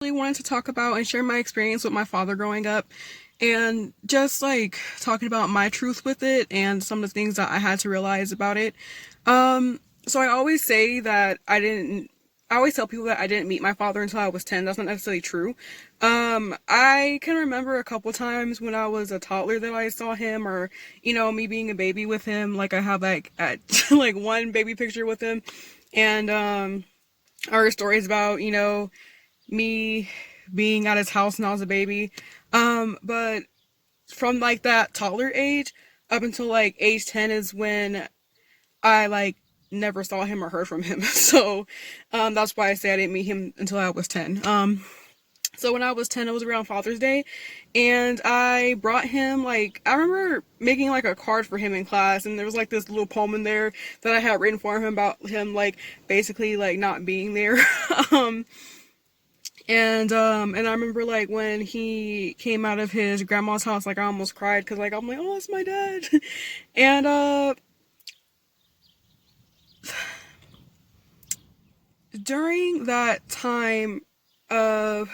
Really wanted to talk about and share my experience with my father growing up and just like talking about my truth with it and some of the things that I had to realize about it. So I always say that I always tell people that I didn't meet my father until I was 10. That's not necessarily true. I can remember a couple times when I was a toddler that I saw him, or me being a baby with him. Like I have like at like one baby picture with him, and our stories about me being at his house when I was a baby. But from like that toddler age up until like age 10 is when I like never saw him or heard from him. So that's why I say I didn't meet him until I was 10. So when I was 10, it was around Father's Day, and I brought him, like, I remember making like a card for him in class, and there was like this little poem in there that I had written for him about him, like, basically like not being there. um and I remember like when he came out of his grandma's house, like I almost cried because like I'm like, oh, it's my dad. And during that time of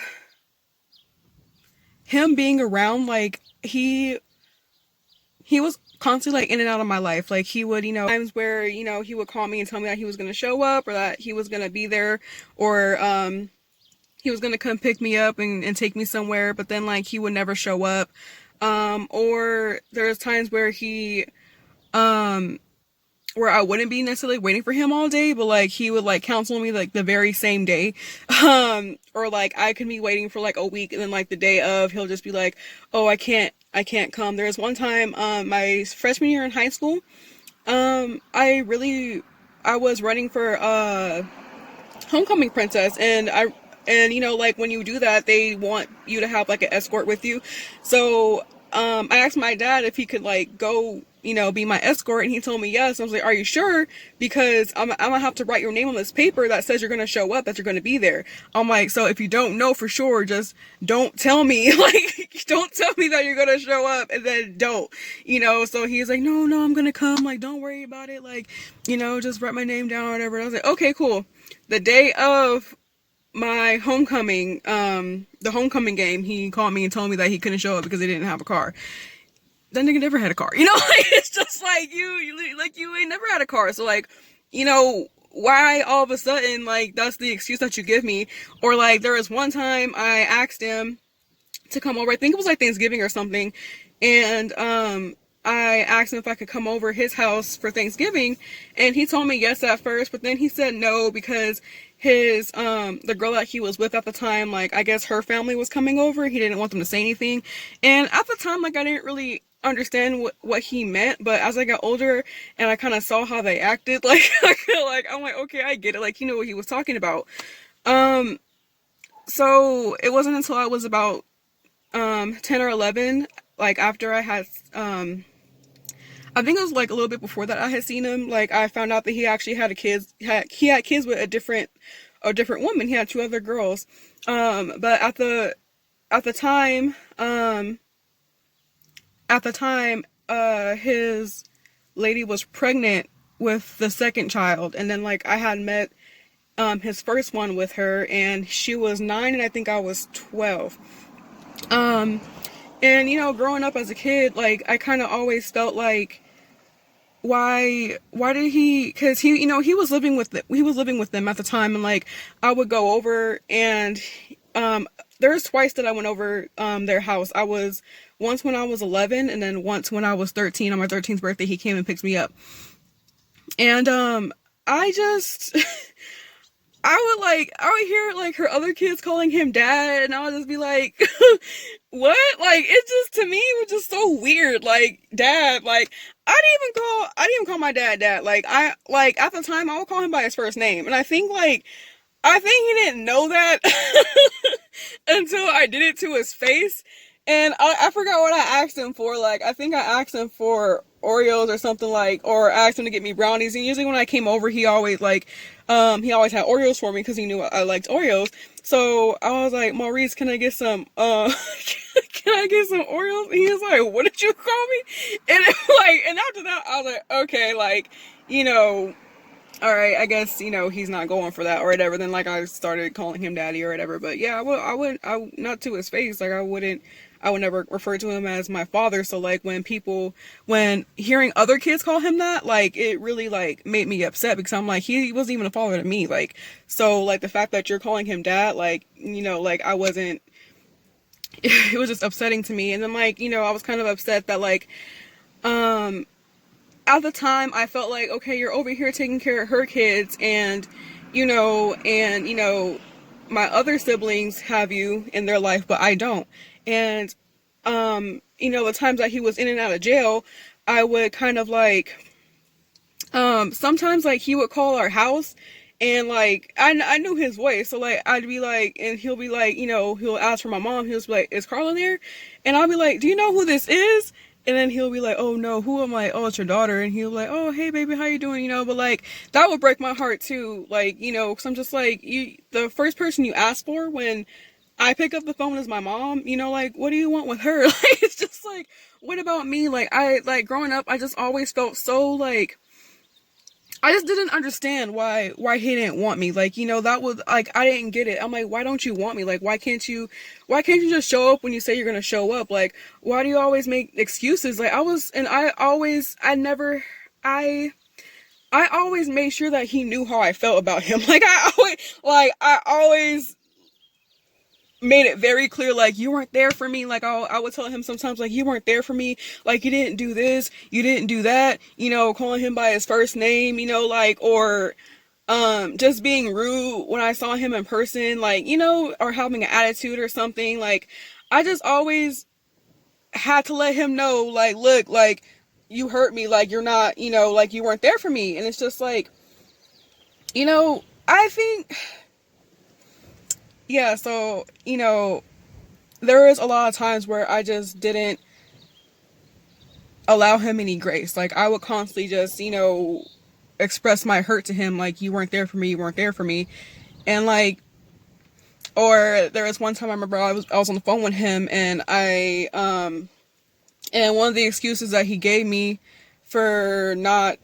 him being around, like he was constantly like in and out of my life. Like he would, times where, he would call me and tell me that he was gonna show up or that he was gonna be there, or he was gonna come pick me up and take me somewhere, but then like he would never show up. Or there's times where um where I wouldn't be necessarily waiting for him all day, but like he would like counsel me like the very same day. Or like I could be waiting for like a week, and then like the day of he'll just be like, oh, I can't come. There was one time, my freshman year in high school, I was running for homecoming princess, and like when you do that they want you to have like an escort with you. So I asked my dad if he could like go, be my escort, and he told me yes. I was like, are you sure? Because I'm gonna have to write your name on this paper that says you're gonna show up, that you're gonna be there. I'm like, so if you don't know for sure, just don't tell me. Like, don't tell me that you're gonna show up and then don't, so he's like, no, I'm gonna come, like, don't worry about it, like, just write my name down or whatever. And I was like, okay, cool. The day of my homecoming, the homecoming game, he called me and told me that he couldn't show up because he didn't have a car. That nigga never had a car, like, it's just like you ain't never had a car. So like, why all of a sudden, like, that's the excuse that you give me? Or like, there was one time I asked him to come over, I think it was like Thanksgiving or something, and I asked him if I could come over his house for Thanksgiving, and he told me yes at first, but then he said no because his the girl that he was with at the time, like, I guess her family was coming over. He didn't want them to say anything. And at the time, like, I didn't really understand what he meant, but as I got older and I kind of saw how they acted, like, I'm like, okay, I get it. Like, he knew what he was talking about. Um so it wasn't until I was about 10 or 11, like after I had I think it was like a little bit before that I had seen him, like I found out that he actually had he had kids with a different woman. He had two other girls. But at the time, his lady was pregnant with the second child, and then like I had met his first one with her, and she was 9 and I think I was 12. Um and growing up as a kid, like I kind of always felt like, why did he, because he was living with them at the time, and like I would go over, and there was twice that I went over their house. I was once when I was 11, and then once when I was 13. On my 13th birthday he came and picked me up. And I just I would hear like her other kids calling him dad, and I would just be like, what? Like, it just, to me, it was just so weird. Like, dad, like, I didn't even call my dad. Like, at the time I would call him by his first name. And I think he didn't know that until I did it to his face. And I forgot what I asked him for. Like, I think I asked him for Oreos or something, like, or asked him to get me brownies. And usually when I came over, he always he always had Oreos for me because he knew I liked Oreos. So I was like, Maurice, can I get some, can I get some Oreos? And he was like, what did you call me? And like, and after that, I was like, okay, like, you know, all right, I guess, he's not going for that or whatever. Then like I started calling him daddy or whatever. But yeah, not to his face. Like I would never refer to him as my father. So like when hearing other kids call him that, like it really like made me upset because I'm like, he wasn't even a father to me. Like, so like the fact that you're calling him dad, like, like I wasn't, it was just upsetting to me. And then like, I was kind of upset that like, um, at the time I felt like, okay, you're over here taking care of her kids and my other siblings have you in their life, but I don't. And the times that he was in and out of jail, I would kind of like sometimes like he would call our house and like I knew his voice, so like I'd be like, and he'll be like, he'll ask for my mom, he'll be like, is Carla there? And I'll be like, do you know who this is? And then he'll be like, oh no, who am I? Oh, it's your daughter. And he'll be like, oh hey baby, how you doing? But like that would break my heart too, like, because I'm just like, the first person you ask for when I pick up the phone is my mom, like what do you want with her? Like it's just like, what about me? Like I like growing up I just always felt so like I just didn't understand why he didn't want me. Like, that was like I didn't get it. I'm like, why don't you want me? Like, why can't you just show up when you say you're gonna show up? Like, why do you always make excuses? Like I always made sure that he knew how I felt about him. I always made it very clear, like, you weren't there for me. Like I would tell him sometimes, like, you weren't there for me, like you didn't do this, you didn't do that, calling him by his first name, like, or just being rude when I saw him in person, like, or having an attitude or something. Like I just always had to let him know, like, look, like you hurt me, like you're not, like you weren't there for me. And it's just like, I think, yeah, so there is a lot of times where I just didn't allow him any grace. Like I would constantly just, express my hurt to him, like, you weren't there for me, you weren't there for me. And like, or there was one time I remember I was on the phone with him, and and one of the excuses that he gave me for not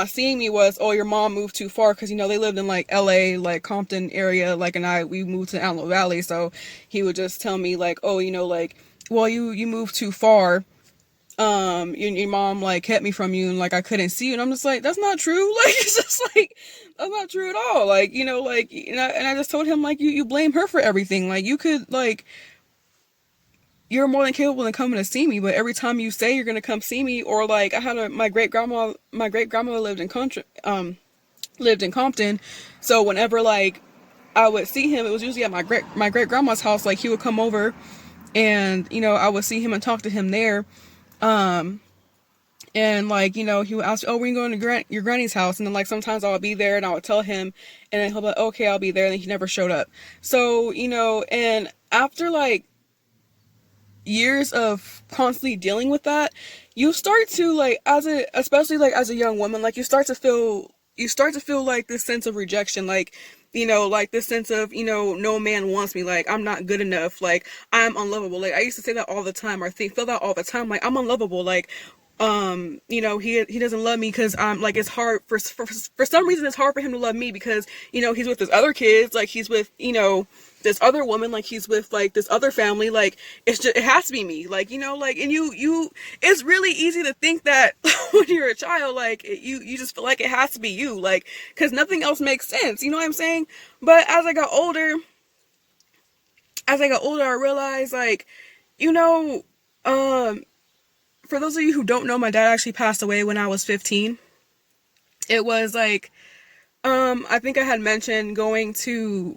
seeing me was, oh, your mom moved too far, because they lived in like LA, like Compton area, like, and we moved to Antelope Valley. So he would just tell me like, oh, like, well, you moved too far, your mom like kept me from you and like I couldn't see you. And I'm just like, that's not true. Like it's just like, that's not true at all. Like, like, and I just told him, like, you blame her for everything. Like you could, like, you're more than capable of coming to see me, but every time you say you're gonna come see me, or like I had my great grandmother lived in Compton, so whenever like I would see him, it was usually at my great grandma's house. Like he would come over, and I would see him and talk to him there. And like, he would ask, oh, when you going to your granny's house? And then like sometimes I would be there and I would tell him, and then he'll be like, okay, I'll be there. And then he never showed up. So, and after like years of constantly dealing with that, you start to like, especially like as a young woman, like you start to feel like this sense of rejection, like, like this sense of, no man wants me, like I'm not good enough, like I'm unlovable. Like I used to say that all the time, or feel that all the time, like I'm unlovable, like he doesn't love me because I'm like, it's hard for some reason, it's hard for him to love me because he's with his other kids, like he's with this other woman, like he's with like this other family, like it has to be me, like like, and you it's really easy to think that when you're a child, like you just feel like it has to be you, like because nothing else makes sense, you know what I'm saying? But as I got older, I realized, like, um for those of you who don't know, my dad actually passed away when I was 15. It was like, I think I had mentioned going to,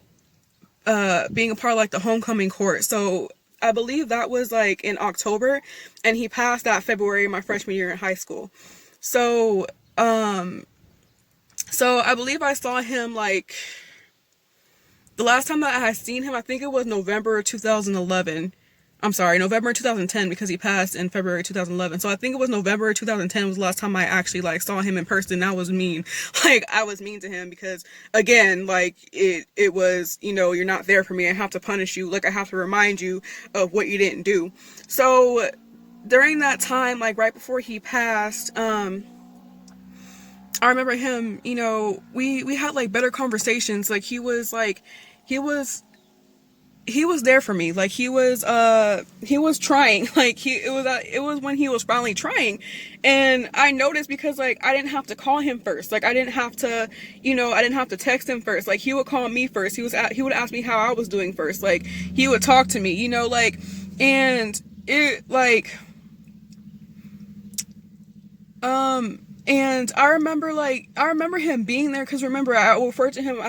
being a part of like the homecoming court. So I believe that was like in October, and he passed that February, my freshman year in high school. So, so I believe I saw him like, the last time that I had seen him, I think it was November 2011. I'm sorry, November 2010, because he passed in February 2011. So I think it was November 2010 was the last time I actually like saw him in person. That was mean. Like I was mean to him because, again, like it was, you're not there for me. I have to punish you. Like I have to remind you of what you didn't do. So during that time, like right before he passed, I remember him, we had like better conversations. Like he was he was there for me. Like he was trying. Like it was when he was finally trying. And I noticed because like I didn't have to call him first. Like I didn't have to, I didn't have to text him first. Like he would call me first. He would ask me how I was doing first. Like he would talk to me, like, and it like and I remember him being there because remember I referred to him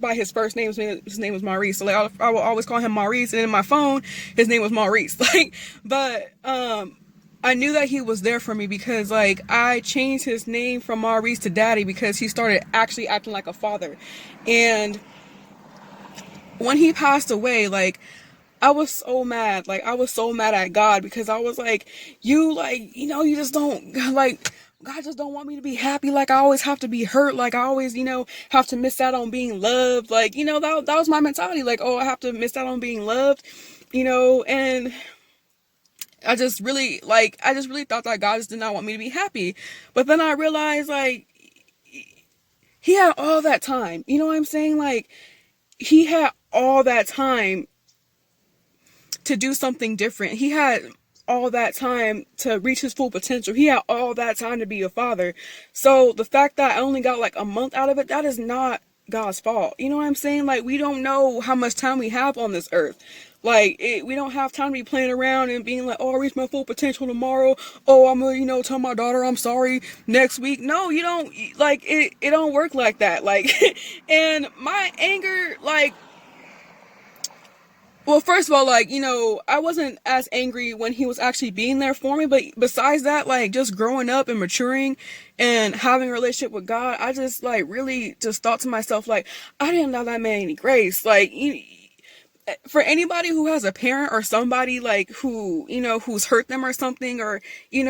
by his first name. His name was Maurice. So like I will always call him Maurice, and in my phone his name was Maurice. Like, but I knew that he was there for me because like I changed his name from Maurice to Daddy because he started actually acting like a father. And when he passed away, like I was so mad. Like I was so mad at God because I was like, you just don't like. God just don't want me to be happy. Like I always have to be hurt. Like I always, have to miss out on being loved. Like, that was my mentality. Like, oh, I have to miss out on being loved, and I just really thought that God just did not want me to be happy. But then I realized like he had all that time. You know what I'm saying? Like he had all that time to do something different. He had all that time to reach his full potential. He had all that time to be a father. So the fact that I only got like a month out of it, that is not God's fault. You know what I'm saying? Like we don't know how much time we have on this earth. Like we don't have time to be playing around and being like, oh, I reached my full potential tomorrow. Oh, I'm gonna, tell my daughter I'm sorry next week. No, you don't. Like it don't work like that. Like, and my anger, like, well, first of all, like, I wasn't as angry when he was actually being there for me, but besides that, like, just growing up and maturing and having a relationship with God, I just, like, really just thought to myself, like, I didn't allow that man any grace. Like, for anybody who has a parent or somebody, like, who, who's hurt them or something, or, you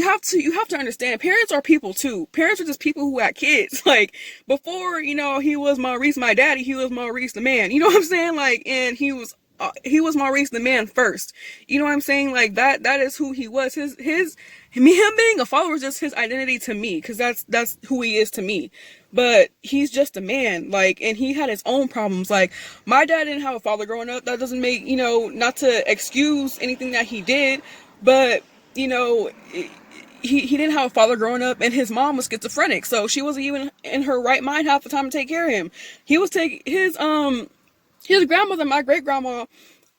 have to understand, parents are people, too. Parents are just people who had kids. Like, before, he was Maurice, my daddy, he was Maurice the man. You know what I'm saying? Like, and he was Maurice the man first. You know what I'm saying? Like that is who he was. Him being a father was just his identity to me, because that's who he is to me. But he's just a man, like, and he had his own problems. Like my dad didn't have a father growing up. That doesn't make, not to excuse anything that he did, but he didn't have a father growing up, and his mom was schizophrenic, so she wasn't even in her right mind half the time to take care of him. He was taking his grandmother, my great grandma,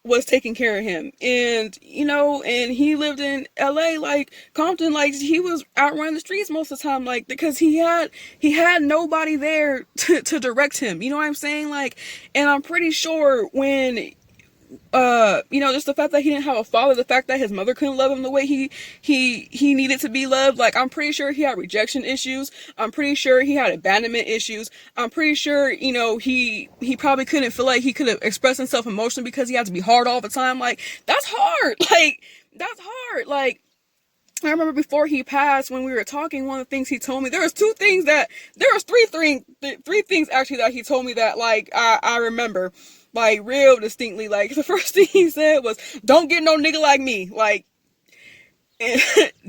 was taking care of him. And, and he lived in LA, like Compton, like he was out running the streets most of the time, like, because he had nobody there to direct him. You know what I'm saying? Like, and I'm pretty sure when, just the fact that he didn't have a father, the fact that his mother couldn't love him the way he needed to be loved. Like, I'm pretty sure he had rejection issues. I'm pretty sure he had abandonment issues. I'm pretty sure, he probably couldn't feel like he could have expressed himself emotionally because he had to be hard all the time. Like, that's hard. Like, that's hard. Like, I remember before he passed, when we were talking, one of the things he told me, there was three things actually that he told me that, like, I remember, like, real distinctly. Like, the first thing he said was, don't get no nigga like me. Like,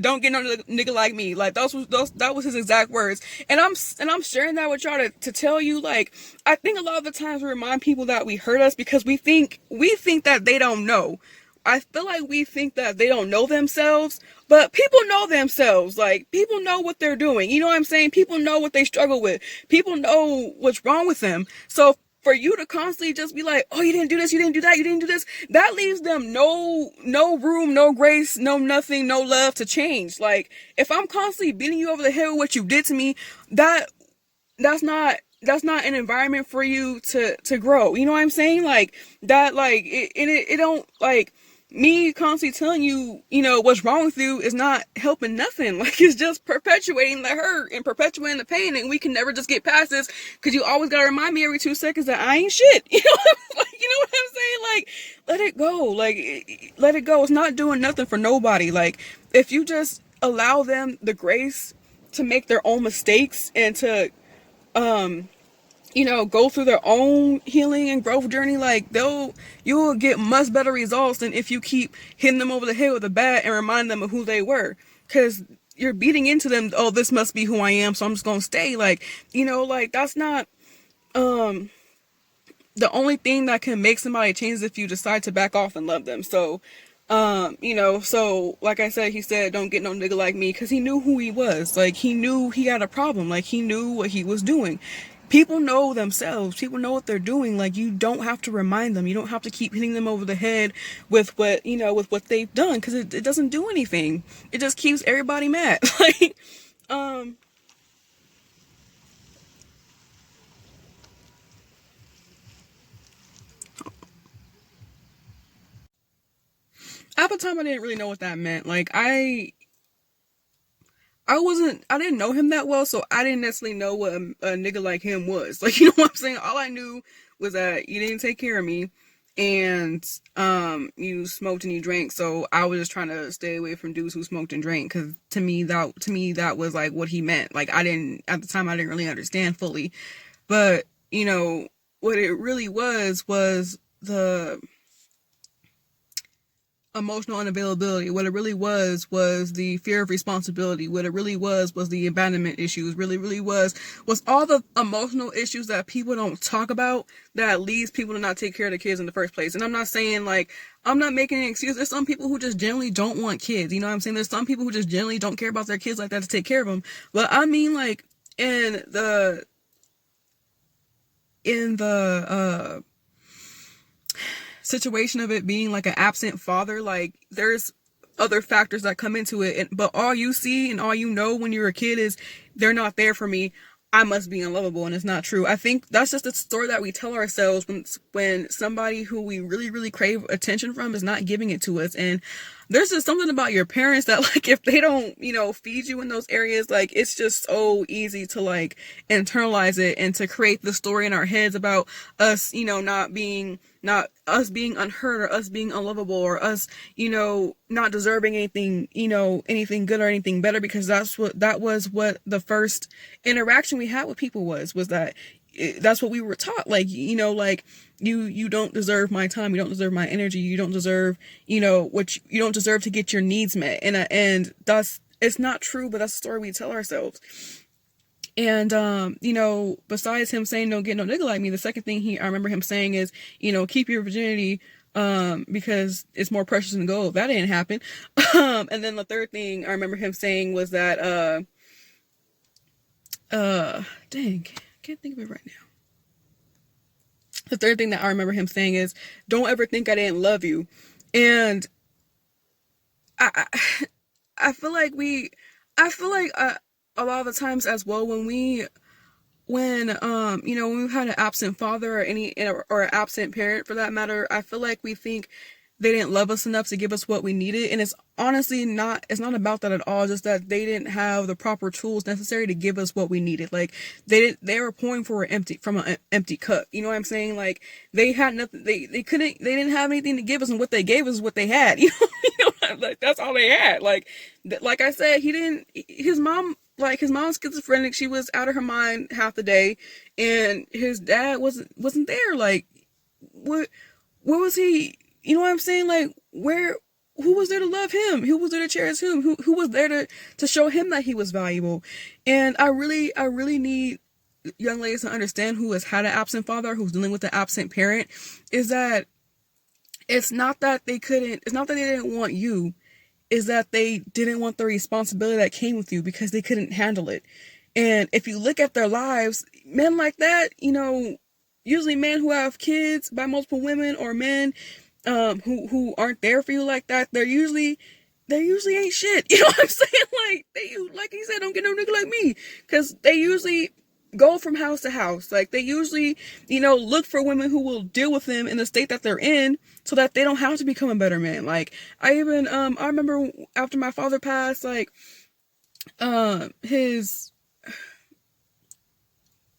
don't get no nigga like me. Like, that was his exact words. And I'm sharing that with y'all to tell you, like, I think a lot of the times we remind people that we hurt us because we think that they don't know. I feel like we think that they don't know themselves, but people know themselves. Like, people know what they're doing. You know what I'm saying? People know what they struggle with. People know what's wrong with them. So for you to constantly just be like, oh, you didn't do this, you didn't do that, you didn't do this, that leaves them no room, no grace, no nothing, no love to change. Like, if I'm constantly beating you over the head with what you did to me, that's not an environment for you to grow. You know what I'm saying? Like, that, like, it don't, like, me constantly telling you, what's wrong with you is not helping nothing. Like, it's just perpetuating the hurt and perpetuating the pain, and we can never just get past this, because you always gotta remind me every 2 seconds that I ain't shit. You know what I'm saying? Like, let it go. Like, let it go. It's not doing nothing for nobody. Like, if you just allow them the grace to make their own mistakes and to, go through their own healing and growth journey, like, you will get much better results than if you keep hitting them over the head with a bat and remind them of who they were. Because you're beating into them, oh, this must be who I am, so I'm just gonna stay. Like, like that's not um the only thing that can make somebody change is if you decide to back off and love them. So so like I said, he said, don't get no nigga like me, because he knew who he was. Like, he knew he had a problem. Like, he knew what he was doing. People know themselves. People know what they're doing. Like, you don't have to remind them. You don't have to keep hitting them over the head with what they've done, because it doesn't do anything. It just keeps everybody mad. Like, um, at the time I didn't really know what that meant. Like, I didn't know him that well, so I didn't necessarily know what a nigga like him was. Like, you know what I'm saying? All I knew was that you didn't take care of me, and you smoked and you drank. So I was just trying to stay away from dudes who smoked and drank, because to me that was like what he meant. Like, at the time I didn't really understand fully, but what it really was the emotional unavailability. What it really was the fear of responsibility. What it really was the abandonment issues. Really was all the emotional issues that people don't talk about, that leads people to not take care of the kids in the first place. And I'm not saying, like, I'm not making an excuse. There's some people who just generally don't want kids. You know what I'm saying? There's some people who just generally don't care about their kids like that to take care of them. But I mean, like, in the situation of it being like an absent father, like, there's other factors that come into it, but all you see and all you know when you're a kid is, they're not there for me, I must be unlovable. And it's not true. I think that's just the story that we tell ourselves when somebody who we really crave attention from is not giving it to us. And there's just something about your parents that, like, if they don't feed you in those areas, like, it's just so easy to, like, internalize it and to create the story in our heads about us not us being unheard, or us being unlovable, or us not deserving anything anything good or anything better, because that was what the first interaction we had with people was that that's what we were taught. Like, like, you don't deserve my time, you don't deserve my energy, you don't deserve you don't deserve to get your needs met. And it's not true, but that's the story we tell ourselves. And besides him saying don't get no nigga like me, the second thing I remember him saying is, keep your virginity because it's more precious than gold. That didn't happen. And then the third thing I remember him saying was that dang, I can't think of it right now. The third thing that I remember him saying is, don't ever think I didn't love you. And I feel like a lot of the times as well, when we've had an absent father, or an absent parent for that matter, I feel like we think they didn't love us enough to give us what we needed. And it's honestly it's not about that at all. Just that they didn't have the proper tools necessary to give us what we needed. Like, they were pouring from an empty cup. You know what I'm saying? Like, they had nothing. They didn't have anything to give us, and what they gave us what they had. Like, that's all they had. Like I said, his mom's schizophrenic. She was out of her mind half the day, and his dad wasn't there. Like, what was he? You know what I'm saying? Like, who was there to love him? Who was there to cherish him? Who was there to show him that he was valuable? And I really need young ladies to understand, who has had an absent father, who's dealing with an absent parent, is that it's not that they didn't want you, is that they didn't want the responsibility that came with you, because they couldn't handle it. And if you look at their lives, men like that, usually men who have kids by multiple women, or men who aren't there for you like that, they usually ain't shit. You know what I'm saying? Like he said, don't get no nigga like me, because they usually go from house to house. Like, they usually look for women who will deal with them in the state that they're in, so that they don't have to become a better man. Like, I remember after my father passed, like, his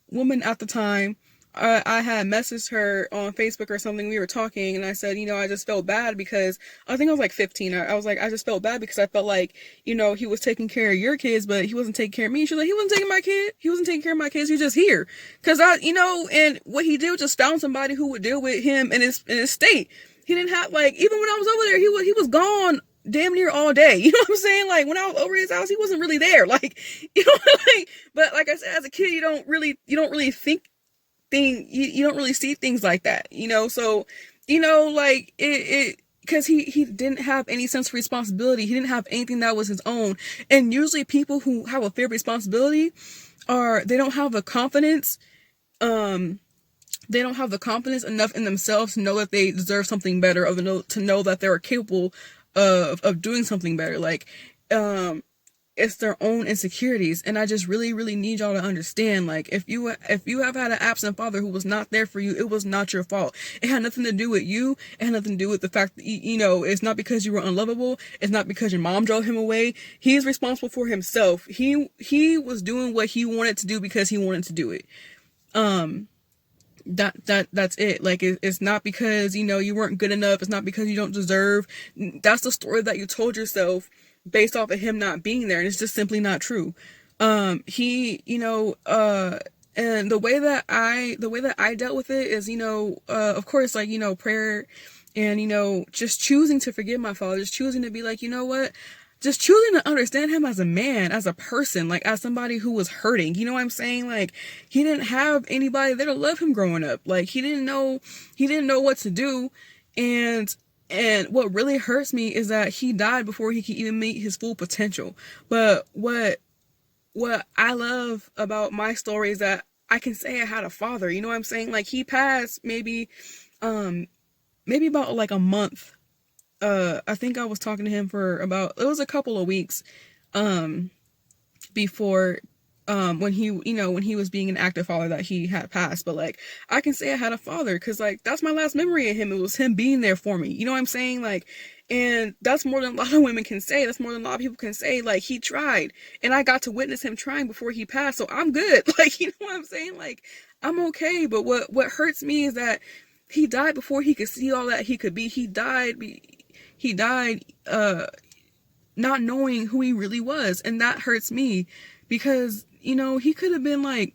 woman at the time, I had messaged her on Facebook or something. We were talking, and I said, I just felt bad because I think I was like 15. I was like, I just felt bad because I felt like, he was taking care of your kids, but he wasn't taking care of me. She was like, he wasn't taking my kid. He wasn't taking care of my kids. He was just here. Cause and what he did was just found somebody who would deal with him in his state. He didn't have, like, even when I was over there, he was gone damn near all day. You know what I'm saying? Like, when I was over his house, he wasn't really there. Like, you know, like, but like I said, as a kid, you don't really you don't really see things like that, you know? So, you know, like, because he didn't have any sense of responsibility. He didn't have anything that was his own. And usually people who have a fear of responsibility they don't have the confidence, they don't have the confidence enough in themselves to know that they deserve something better, or to know that they're capable of doing something better. Like, it's their own insecurities. And I just really, really need y'all to understand, like, if you have had an absent father who was not there for you, it was not your fault. It had nothing to do with you. It had nothing to do with the fact that, you know, it's not because you were unlovable. It's not because your mom drove him away. He is responsible for himself. He was doing what he wanted to do because he wanted to do it. That's it. Like, it's not because, you know, you weren't good enough. It's not because you don't deserve. That's the story that you told yourself based off of him not being there, and it's just simply not true. He, you know, and the way that I dealt with it is, you know, of course, like, you know, prayer, and, you know, just choosing to forgive my father, just choosing to be like, you know what, just choosing to understand him as a man, as a person, like, as somebody who was hurting. You know what I'm saying? Like, he didn't have anybody there to love him growing up. Like, he didn't know what to do. And what really hurts me is that he died before he could even meet his full potential. But what I love about my story is that I can say I had a father. You know what I'm saying? Like, he passed maybe about like a month. I think I was talking to him for it was a couple of weeks before when he was being an active father that he had passed. But like, I can say I had a father because, like, that's my last memory of him. It was him being there for me. You know what I'm saying? Like, and that's more than a lot of women can say. That's more than a lot of people can say. Like, he tried, and I got to witness him trying before he passed. So I'm good. Like, you know what I'm saying? Like, I'm okay. But what hurts me is that he died before he could see all that he could be. He died not knowing who he really was, and that hurts me because, you know, he could have been like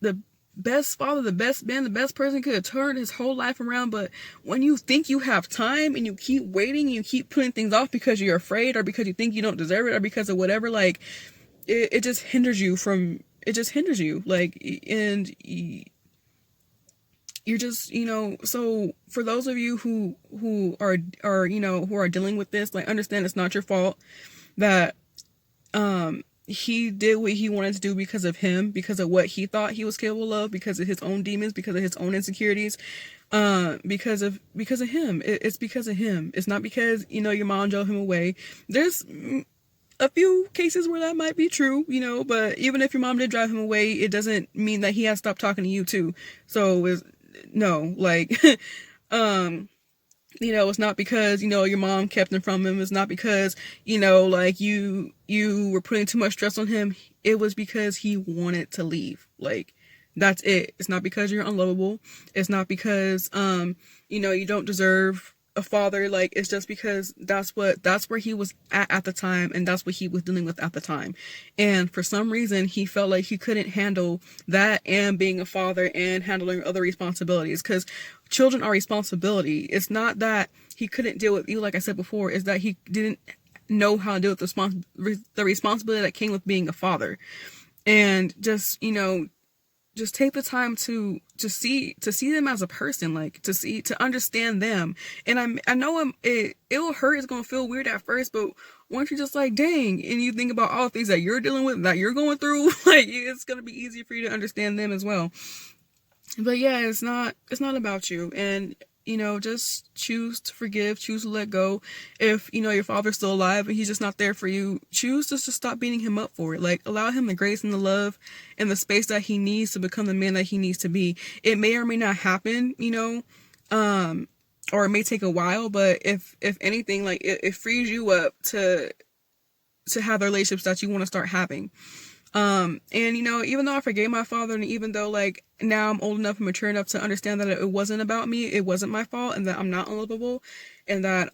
the best father, the best man, the best person, could have turned his whole life around. But when you think you have time and you keep waiting and you keep putting things off because you're afraid, or because you think you don't deserve it, or because of whatever, like, it just hinders you. Like, and you're just, you know, so for those of you who are you know, who are dealing with this, like, understand it's not your fault that he did what he wanted to do because of him, because of what he thought he was capable of, because of his own demons, because of his own insecurities, because of him. It's because of him. It's not because, you know, your mom drove him away. There's a few cases where that might be true, you know, but even if your mom did drive him away, it doesn't mean that he has stopped talking to you too. So no, like, you know, it's not because, you know, your mom kept him from him. It's not because, you know, like, you were putting too much stress on him. It was because he wanted to leave. Like, that's it. It's not because you're unlovable. It's not because, you know, you don't deserve a father. Like, it's just because that's where he was at the time, and that's what he was dealing with at the time. And for some reason, he felt like he couldn't handle that and being a father and handling other responsibilities, because children are responsibility. It's not that he couldn't deal with you, like I said before, is that he didn't know how to deal with the responsibility that came with being a father. And just, you know, just take the time to see them as a person, like, to understand them. And I know it'll hurt. It's gonna feel weird at first, but once you're just like, dang, and you think about all the things that you're dealing with, that you're going through, like, it's gonna be easier for you to understand them as well. But yeah, it's not about you. And, you know, just choose to forgive, choose to let go. If, you know, your father's still alive and he's just not there for you, choose just to stop beating him up for it. Like, allow him the grace and the love and the space that he needs to become the man that he needs to be. It may or may not happen, you know, or it may take a while, but if anything, like, it frees you up to have the relationships that you want to start having. And you know, even though I forgave my father, and even though like now I'm old enough and mature enough to understand that it wasn't about me, it wasn't my fault, and that I'm not unlovable, and that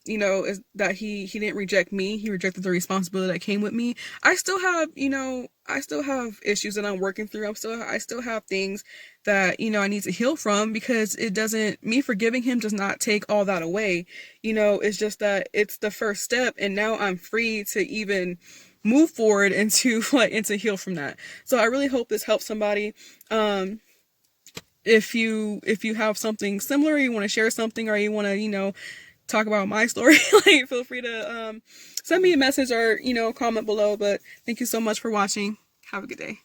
you know, is that he didn't reject me, he rejected the responsibility that came with me. I still have, you know, I still have issues that I'm working through. I still have things that, you know, I need to heal from, because it doesn't, me forgiving him does not take all that away. You know, it's just that it's the first step, and now I'm free to even move forward and to like, and to heal from that. So I really hope this helps somebody. If you have something similar, you want to share something, or you want to, you know, talk about my story, like, feel free to send me a message, or, you know, comment below. But thank you so much for watching. Have a good day.